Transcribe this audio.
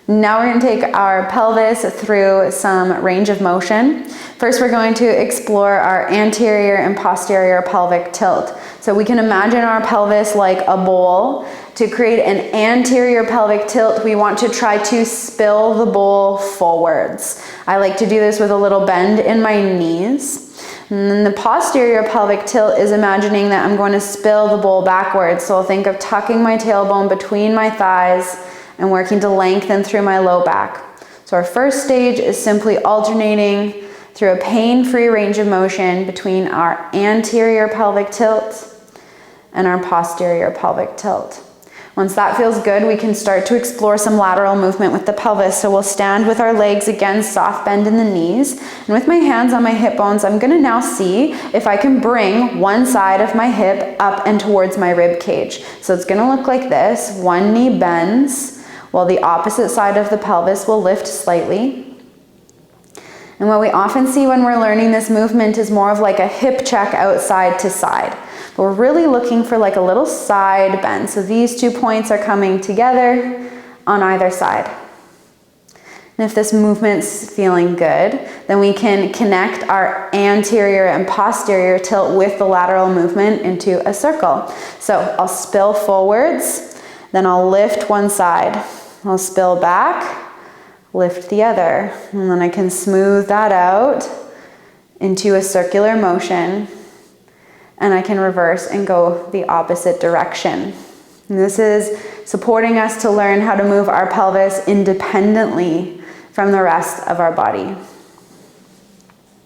Now we're going to take our pelvis through some range of motion. First, we're going to explore our anterior and posterior pelvic tilt. So we can imagine our pelvis like a bowl. To create an anterior pelvic tilt, we want to try to spill the bowl forwards. I like to do this with a little bend in my knees. And then the posterior pelvic tilt is imagining that I'm going to spill the bowl backwards. So I'll think of tucking my tailbone between my thighs and working to lengthen through my low back. So our first stage is simply alternating through a pain-free range of motion between our anterior pelvic tilt and our posterior pelvic tilt. Once that feels good, we can start to explore some lateral movement with the pelvis. So we'll stand with our legs, again, soft bend in the knees. And with my hands on my hip bones, I'm gonna now see if I can bring one side of my hip up and towards my rib cage. So it's gonna look like this. One knee bends, while the opposite side of the pelvis will lift slightly. And what we often see when we're learning this movement is more of like a hip check outside to side. But we're really looking for like a little side bend. So these 2 points are coming together on either side. And if this movement's feeling good, then we can connect our anterior and posterior tilt with the lateral movement into a circle. So I'll spill forwards, then I'll lift one side. I'll spill back, lift the other. And then I can smooth that out into a circular motion. And I can reverse and go the opposite direction. And this is supporting us to learn how to move our pelvis independently from the rest of our body.